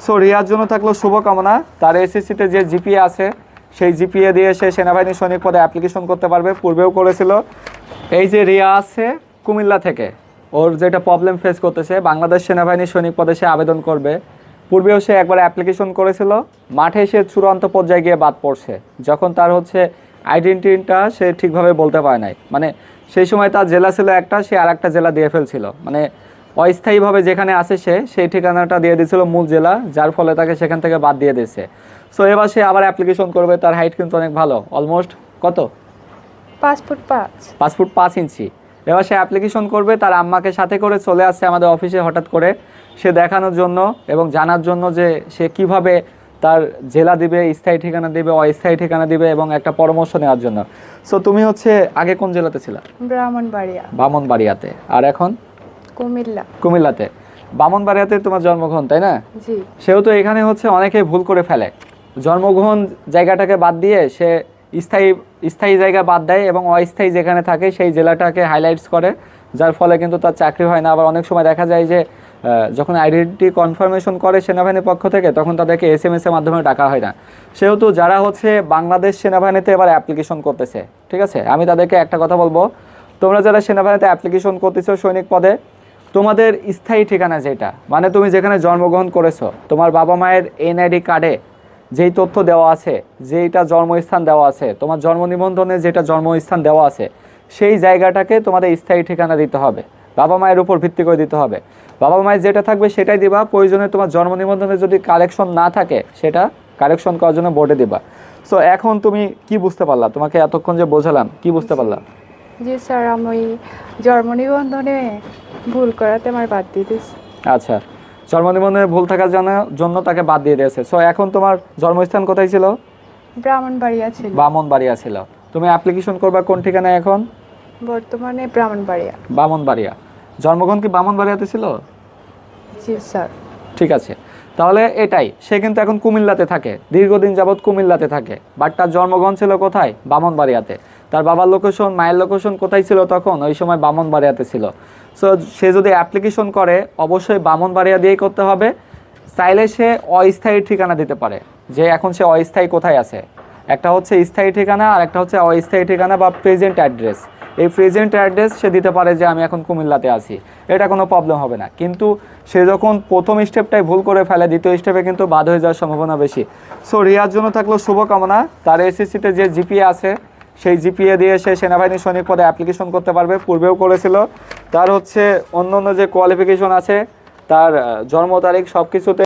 So রিয়ার জন্য থাকলো শুভকামনা। তার এসএসসিতে যে জিপিএ আছে সেই জিপিএ দিয়ে সে সেনাবাহিনী সৈনিক পদে অ্যাপ্লিকেশন করতে পারবে, পূর্বেও করেছিল। এই যে রিয়া আছে কুমিল্লা থেকে, ওর যেটা প্রবলেম ফেস করতেছে, বাংলাদেশ সেনাবাহিনী সৈনিক পদে সে আবেদন করবে। পূর্বেও সে একবার অ্যাপ্লিকেশন করেছিল, মাঠে সে চূড়ান্ত পর্যায়ে গিয়ে বাদ পড়ছে। যখন তার হচ্ছে আইডেন্টিটিটা সে ঠিকভাবে বলতে পারে নাই, মানে সেই সময় তার জেলা ছিল একটা, সে আর একটা জেলা দিয়ে ফেলছিল, মানে অস্থায়ীভাবে যেখানে আছে সে সেই ঠিকানাটা দিয়ে দিয়েছিল মূল জেলা, যার ফলে তাকে সেখান থেকে বাদ দিয়ে দিয়েছে। সো এবার সে আবার অ্যাপ্লিকেশন করবে। তার হাইট কিন্তু অনেক ভালো, অলমোস্ট কত 5 ফুট 5 ইঞ্চি। এবার সে অ্যাপ্লিকেশন করবে, তার আম্মাকে সাথে করে চলে আসছে আমাদের অফিসে হঠাৎ করে, সে দেখানোর জন্য এবং জানার জন্য যে সে কিভাবে তার জেলা দিবে, স্থায়ী ঠিকানা দিবে, অস্থায়ী ঠিকানা দিবে এবং একটা পরামর্শ নেওয়ার জন্য। সো তুমি হচ্ছে আগে কোন জেলাতে ছিলা? ব্রাহ্মণবাড়িয়াতে। আর এখন কুমিল্লাতে। ব্রাহ্মণবাড়িয়াতে তোমার জন্মগ্রহণ, তাই না? জি। সেও তো এখানে হচ্ছে অনেকে ভুল করে ফেলে, জন্মগ্রহণ জায়গাটাকে বাদ দিয়ে সে স্থায়ী জায়গা বাদ দেয় এবং অস্থায়ী যেখানে থাকে সেই জেলাটাকে হাইলাইটস করে, যার ফলে কিন্তু তার চাকরি হয় না। আবার অনেক সময় দেখা যায় যে যখন আইডেন্টিটি কনফার্মেশন করে সেনাবাহিনীর পক্ষ থেকে, তখন তাদেরকে SMS এর মাধ্যমে ডাকা হয় না। সেহেতু যারা হচ্ছে বাংলাদেশ সেনাবাহিনীতে এবার অ্যাপ্লিকেশন করতেছে, ঠিক আছে, আমি তাদেরকে একটা কথা বলবো, তোমরা যারা সেনাবাহিনীতে অ্যাপ্লিকেশন করতেছো সৈনিক পদে, তোমাদের স্থায়ী ঠিকানা যেটা, মানে তুমি যেখানে জন্মগ্রহণ করেছো, তোমার বাবা মায়ের NID কার্ডে যেই তথ্য দেওয়া আছে, যেইটা জন্মস্থান দেওয়া আছে, তোমার জন্ম নিবন্ধনে যেটা জন্মস্থান দেওয়া আছে, সেই জায়গাটাকে তোমাদের স্থায়ী ঠিকানা দিতে হবে, বাবা মায়ের উপর ভিত্তি করে দিতে হবে। বাবা মায়ের যেটা থাকবে সেটাই দিবা, প্রয়োজনে তোমার জন্ম নিবন্ধনে যদি কারেকশন না থাকে সেটা কারেকশন করার জন্য বোর্ডে দিবা। সো এখন তুমি কি বুঝতে পারলা? তোমাকে এতক্ষণ যে বোঝালাম, কি বুঝতে পারলা? জি স্যার, আমি জন্ম নিবন্ধনে ভুল করাতে আমার বাদ দিয়ে দিয়েছি। আচ্ছা, জন্ম নিবন্ধনে ভুল থাকার জন্য তাকে বাদ দিয়ে দিয়েছে। সো এখন তোমার জন্মস্থান কোথায় ছিল? ব্রাহ্মণবাড়িয়া ছিল। তুমি অ্যাপ্লিকেশন করবা কোন ঠিকানায় এখন? বর্তমানে ব্রাহ্মণবাড়িয়া। জন্মগ্রহণ কি ব্রাহ্মণবাড়িয়াতে ছিল? জি স্যার। ঠিক আছে, তাহলে এটাই, সে কিন্তু এখন কুমিল্লাতে থাকে, দীর্ঘদিন যাবৎ কুমিল্লাতে থাকে, বাট তার জন্মগ্রহণ ছিল কোথায়? ব্রাহ্মণবাড়িয়াতে। তার বাবার লোকেশন, মায়ের লোকেশন কোথায় ছিল তখন? ওই সময় ব্রাহ্মণবাড়িয়াতে ছিল। সো সে যদি অ্যাপ্লিকেশন করে অবশ্যই ব্রাহ্মণবাড়িয়া দিয়েই করতে হবে। চাইলে সে অস্থায়ী ঠিকানা দিতে পারে, যে এখন সে অস্থায়ী কোথায় আছে। একটা হচ্ছে স্থায়ী ঠিকানা আর একটা হচ্ছে অস্থায়ী ঠিকানা বা প্রেজেন্ট অ্যাড্রেস। এই প্রেজেন্ট অ্যাড্রেস সে দিতে পারে যে আমি এখন কুমিল্লাতে আছি, এটা কোনো প্রবলেম হবে না। কিন্তু সে যখন প্রথম স্টেপটাই ভুল করে ফেলে, দ্বিতীয় স্টেপে কিন্তু বাদ হয়ে যাওয়ার সম্ভাবনা বেশি। সো রিয়ার জন্য থাকলো শুভকামনা। তার এসএসসিতে যে জিপিএ আছে সেই জিপিএ দিয়ে সে সেনাবাহিনী সৈনিক পদে অ্যাপ্লিকেশন করতে পারবে, পূর্বেও করেছিল। তার হচ্ছে অন্য যে কোয়ালিফিকেশন আছে, তার জন্ম তারিখ সব কিছুতে